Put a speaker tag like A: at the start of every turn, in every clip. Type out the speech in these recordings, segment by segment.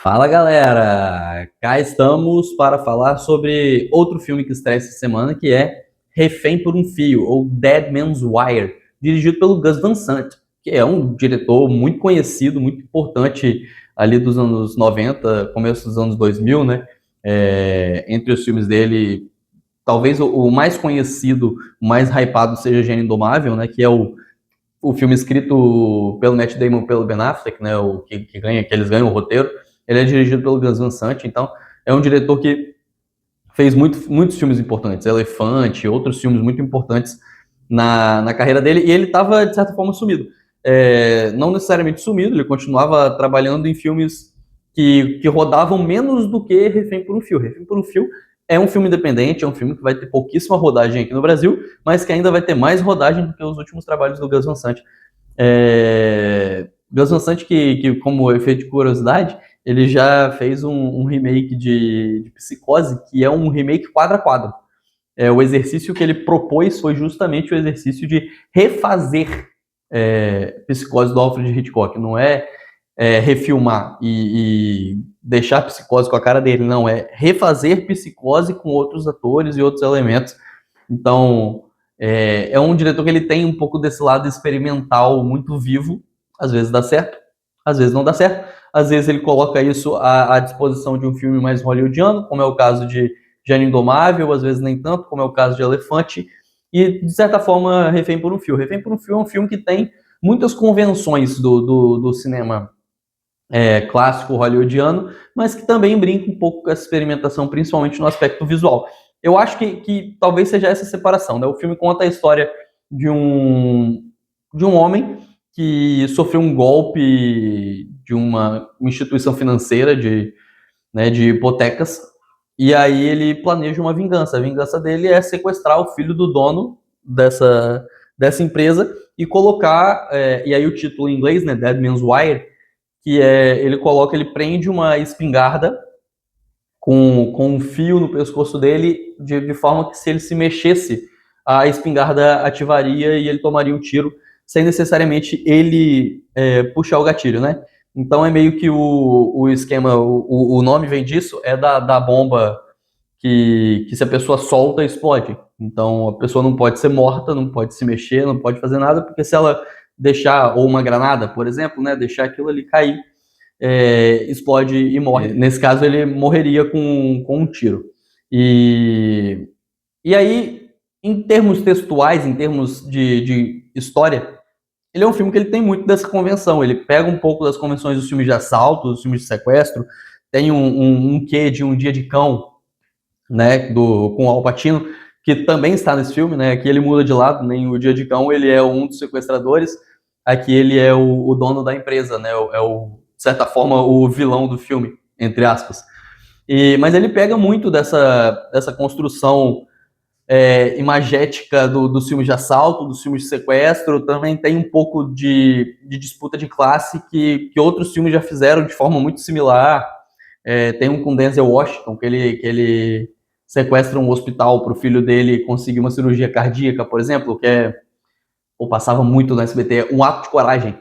A: Fala galera, cá estamos para falar sobre outro filme que estreia essa semana, que é Refém por um Fio, ou Dead Man's Wire, dirigido pelo Gus Van Sant, que é um diretor muito conhecido, muito importante ali dos anos 90, começo dos anos 2000, né? Entre os filmes dele, talvez o mais conhecido, o mais hypado seja Gênio Indomável, né? Que é o filme escrito pelo Matt Damon e pelo Ben Affleck, né, o que ganha, que eles ganham o roteiro. Ele é dirigido pelo Gus Van Sant, então é um diretor que fez muitos filmes importantes, Elefante, outros filmes muito importantes na carreira dele, e ele estava, de certa forma, sumido. Não necessariamente sumido, ele continuava trabalhando em filmes que rodavam menos do que Refém por um Fio. Refém por um Fio é um filme independente, é um filme que vai ter pouquíssima rodagem aqui no Brasil, mas que ainda vai ter mais rodagem do que os últimos trabalhos do Gus Van Sant. Gus Van Sant, que como efeito de curiosidade, ele já fez um remake de Psicose, que é um remake quadro a quadro. O exercício que ele propôs foi justamente o exercício de refazer Psicose do Alfred Hitchcock. Não refilmar e deixar Psicose com a cara dele, não. É refazer Psicose com outros atores e outros elementos. Então, é um diretor que ele tem um pouco desse lado experimental muito vivo. Às vezes dá certo, às vezes não dá certo. Às vezes ele coloca isso à disposição de um filme mais hollywoodiano, como é o caso de Gênio Indomável, às vezes nem tanto, como é o caso de Elefante. E, de certa forma, Refém por um Fio. Refém por um Fio é um filme que tem muitas convenções do cinema clássico hollywoodiano, mas que também brinca um pouco com essa experimentação, principalmente no aspecto visual. Eu acho que talvez seja essa separação, né? O filme conta a história de um homem que sofreu um golpe de uma instituição financeira de hipotecas, e aí ele planeja uma vingança. A vingança dele é sequestrar o filho do dono dessa empresa e colocar, e aí o título em inglês, né, Dead Man's Wire, que ele prende uma espingarda com um fio no pescoço dele, de forma que se ele se mexesse, a espingarda ativaria e ele tomaria um tiro, sem necessariamente ele puxar o gatilho, né? Então é meio que o esquema, o nome vem disso, é da bomba que se a pessoa solta, explode. Então a pessoa não pode ser morta, não pode se mexer, não pode fazer nada, porque se ela deixar, ou uma granada, por exemplo, né, deixar aquilo ali cair, explode e morre. Nesse caso, ele morreria com um tiro. E aí, em termos textuais, em termos de história, ele é um filme que ele tem muito dessa convenção. Ele pega um pouco das convenções dos filmes de assalto, dos filmes de sequestro, tem um quê de Um Dia de Cão, né, com o Al Pacino, que também está nesse filme, né? Aqui ele muda de lado, nem O Dia de Cão ele é um dos sequestradores, aqui ele é o dono da empresa, né? De certa forma, o vilão do filme, entre aspas. Mas ele pega muito dessa construção imagética dos filmes de assalto, dos filmes de sequestro, também tem um pouco de disputa de classe que outros filmes já fizeram de forma muito similar. Tem um com Denzel Washington, que ele sequestra um hospital para o filho dele conseguir uma cirurgia cardíaca, por exemplo, passava muito no SBT, Um Ato de Coragem,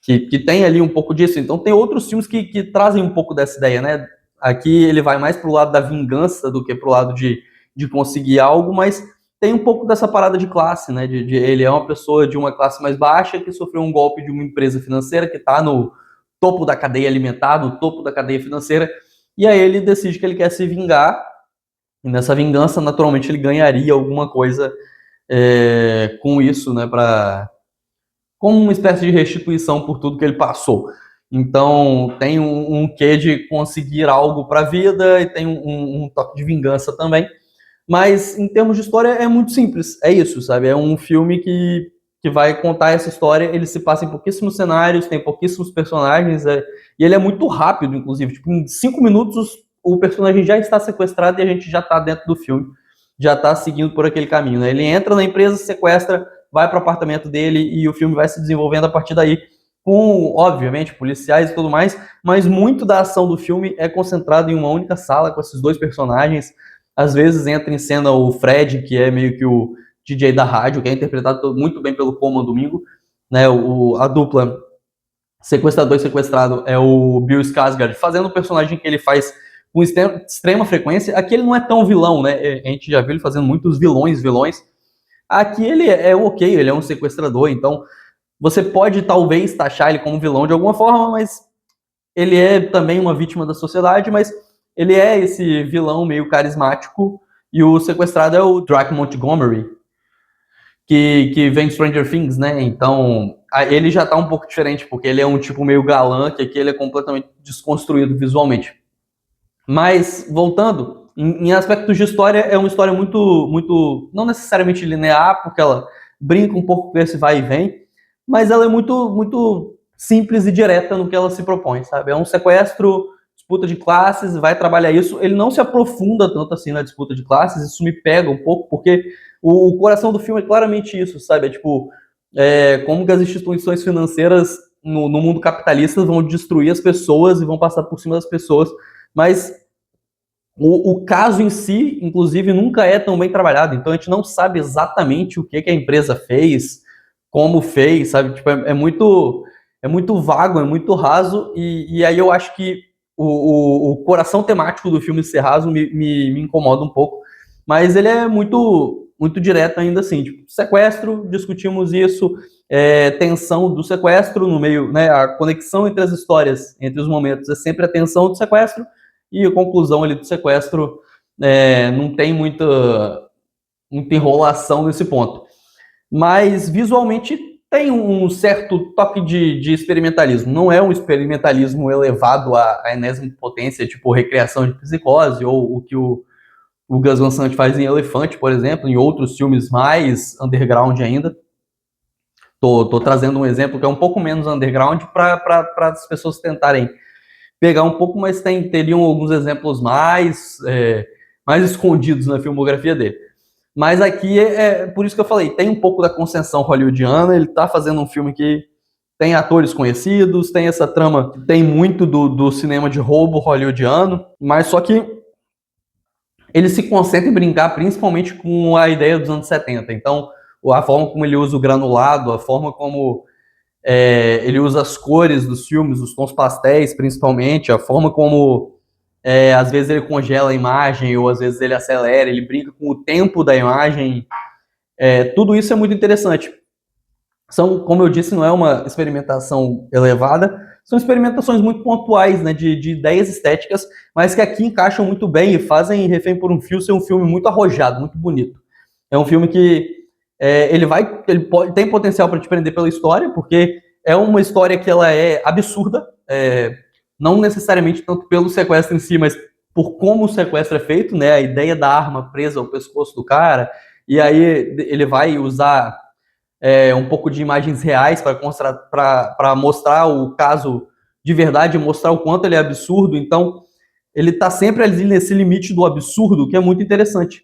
A: que tem ali um pouco disso. Então tem outros filmes que trazem um pouco dessa ideia, né? Aqui ele vai mais pro lado da vingança do que pro lado de conseguir algo, mas tem um pouco dessa parada de classe, né? Ele é uma pessoa de uma classe mais baixa que sofreu um golpe de uma empresa financeira que está no topo da cadeia alimentar, no topo da cadeia financeira, e aí ele decide que ele quer se vingar, e nessa vingança, naturalmente, ele ganharia alguma coisa com isso, né? Como uma espécie de restituição por tudo que ele passou. Então, tem um quê de conseguir algo para a vida e tem um toque de vingança também. Mas, em termos de história, é muito simples. É isso, sabe? É um filme que vai contar essa história. Ele se passa em pouquíssimos cenários, tem pouquíssimos personagens, e ele é muito rápido, inclusive. Tipo, em 5 minutos, o personagem já está sequestrado e a gente já está dentro do filme. Já está seguindo por aquele caminho, né? Ele entra na empresa, sequestra, vai para o apartamento dele e o filme vai se desenvolvendo a partir daí, com, obviamente, policiais e tudo mais, mas muito da ação do filme é concentrada em uma única sala com esses dois personagens. Às vezes entra em cena o Fred, que é meio que o DJ da rádio, que é interpretado muito bem pelo Colman Domingo, né? A dupla sequestrador e sequestrado é o Bill Skarsgård fazendo o personagem que ele faz com extrema frequência. Aqui ele não é tão vilão, né? A gente já viu ele fazendo muitos vilões. Aqui ele é ok, ele é um sequestrador, então você pode talvez taxar ele como vilão de alguma forma, mas ele é também uma vítima da sociedade, mas ele é esse vilão meio carismático, e o sequestrado é o Draco Montgomery, que vem de Stranger Things, né? Então, ele já tá um pouco diferente, porque ele é um tipo meio galã, que aqui ele é completamente desconstruído visualmente. Mas, voltando, em aspectos de história, é uma história muito, não necessariamente linear, porque ela brinca um pouco com esse vai e vem, mas ela é muito simples e direta no que ela se propõe, sabe? É um sequestro, disputa de classes, vai trabalhar isso. Ele não se aprofunda tanto assim na disputa de classes, isso me pega um pouco, porque o coração do filme é claramente isso, sabe? É tipo, como que as instituições financeiras no mundo capitalista vão destruir as pessoas e vão passar por cima das pessoas, mas o caso em si, inclusive, nunca é tão bem trabalhado, então a gente não sabe exatamente o que a empresa fez, como fez, sabe? Tipo, é muito vago, é muito raso, e aí eu acho que o coração temático do filme ser raso me incomoda um pouco, mas ele é muito direto ainda assim, tipo, sequestro, discutimos isso, tensão do sequestro no meio, né, a conexão entre as histórias, entre os momentos, é sempre a tensão do sequestro, e a conclusão ali do sequestro não tem muita enrolação nesse ponto. Mas visualmente tem um certo toque de experimentalismo. Não é um experimentalismo elevado à enésima potência, tipo recriação de Psicose, ou o que o Gus Van Sant faz em Elefante, por exemplo, em outros filmes mais underground ainda. Tô trazendo um exemplo que é um pouco menos underground para as pessoas tentarem pegar um pouco, mas teriam alguns exemplos mais escondidos na filmografia dele. Mas aqui por isso que eu falei, tem um pouco da concessão hollywoodiana, ele tá fazendo um filme que tem atores conhecidos, tem essa trama, tem muito do cinema de roubo hollywoodiano, mas só que ele se concentra em brincar principalmente com a ideia dos anos 70. Então, a forma como ele usa o granulado, a forma como ele usa as cores dos filmes, os tons pastéis principalmente, a forma como às vezes ele congela a imagem ou às vezes ele acelera, ele brinca com o tempo da imagem. Tudo isso é muito interessante. Como eu disse, não é uma experimentação elevada, são experimentações muito pontuais, né, de ideias estéticas, mas que aqui encaixam muito bem e fazem Refém por um Fio ser um filme muito arrojado, muito bonito. É um filme que ele tem potencial para te prender pela história, porque é uma história que ela é absurda, não necessariamente tanto pelo sequestro em si, mas por como o sequestro é feito, né? A ideia da arma presa ao pescoço do cara, e aí ele vai usar um pouco de imagens reais para mostrar o caso de verdade, mostrar o quanto ele é absurdo. Então, ele está sempre ali nesse limite do absurdo, que é muito interessante.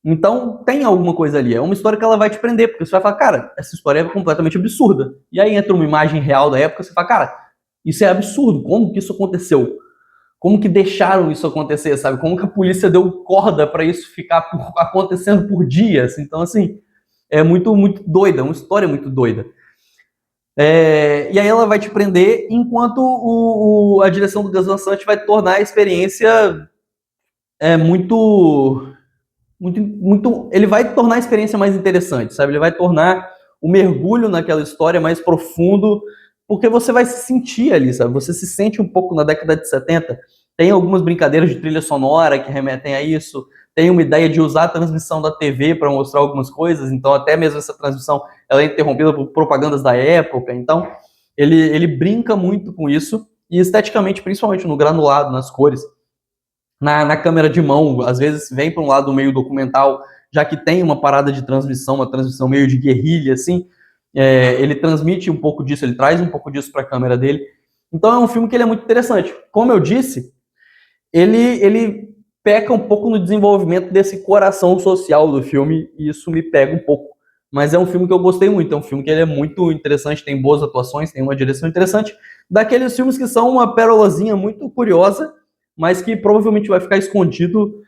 A: Então, tem alguma coisa ali. É uma história que ela vai te prender, porque você vai falar, cara, essa história é completamente absurda. E aí entra uma imagem real da época, você fala, cara, isso é absurdo. Como que isso aconteceu? Como que deixaram isso acontecer, sabe? Como que a polícia deu corda para isso ficar acontecendo por dias? Então, assim, é muito doida, é uma história muito doida. E aí ela vai te prender, enquanto a direção do Gus Van Sant vai tornar a experiência muito... Ele vai tornar a experiência mais interessante, sabe? Ele vai tornar o mergulho naquela história mais profundo, porque você vai se sentir ali, sabe? Você se sente um pouco na década de 70. Tem algumas brincadeiras de trilha sonora que remetem a isso. Tem uma ideia de usar a transmissão da TV para mostrar algumas coisas. Então, até mesmo essa transmissão ela é interrompida por propagandas da época. Então, ele brinca muito com isso. E esteticamente, principalmente no granulado, nas cores. Na câmera de mão, às vezes vem para um lado meio documental, já que tem uma parada de transmissão, uma transmissão meio de guerrilha, assim, ele transmite um pouco disso, ele traz um pouco disso para a câmera dele. Então é um filme que ele é muito interessante. Como eu disse, ele peca um pouco no desenvolvimento desse coração social do filme, e isso me pega um pouco. Mas é um filme que eu gostei muito, é um filme que ele é muito interessante, tem boas atuações, tem uma direção interessante, daqueles filmes que são uma pérolazinha muito curiosa, mas que provavelmente vai ficar escondido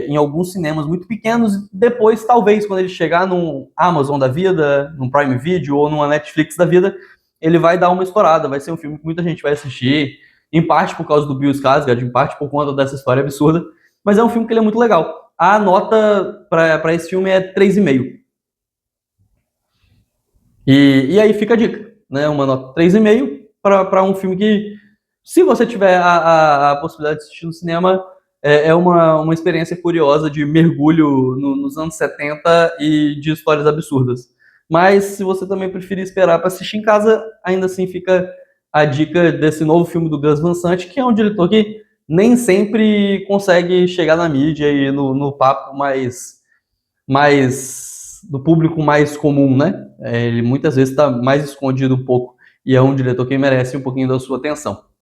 A: em alguns cinemas muito pequenos. Depois, talvez, quando ele chegar num Amazon da vida, num Prime Video ou numa Netflix da vida, ele vai dar uma estourada, vai ser um filme que muita gente vai assistir, em parte por causa do Bill Skarsgård, em parte por conta dessa história absurda, mas é um filme que ele é muito legal. A nota para esse filme é 3,5. E aí fica a dica, né? Uma nota 3,5 para um filme que, se você tiver a possibilidade de assistir no cinema, é uma experiência curiosa de mergulho nos anos 70 e de histórias absurdas. Mas se você também preferir esperar para assistir em casa, ainda assim fica a dica desse novo filme do Gus Van Sant, que é um diretor que nem sempre consegue chegar na mídia e no papo mais do público mais comum, né? Ele muitas vezes está mais escondido um pouco e é um diretor que merece um pouquinho da sua atenção.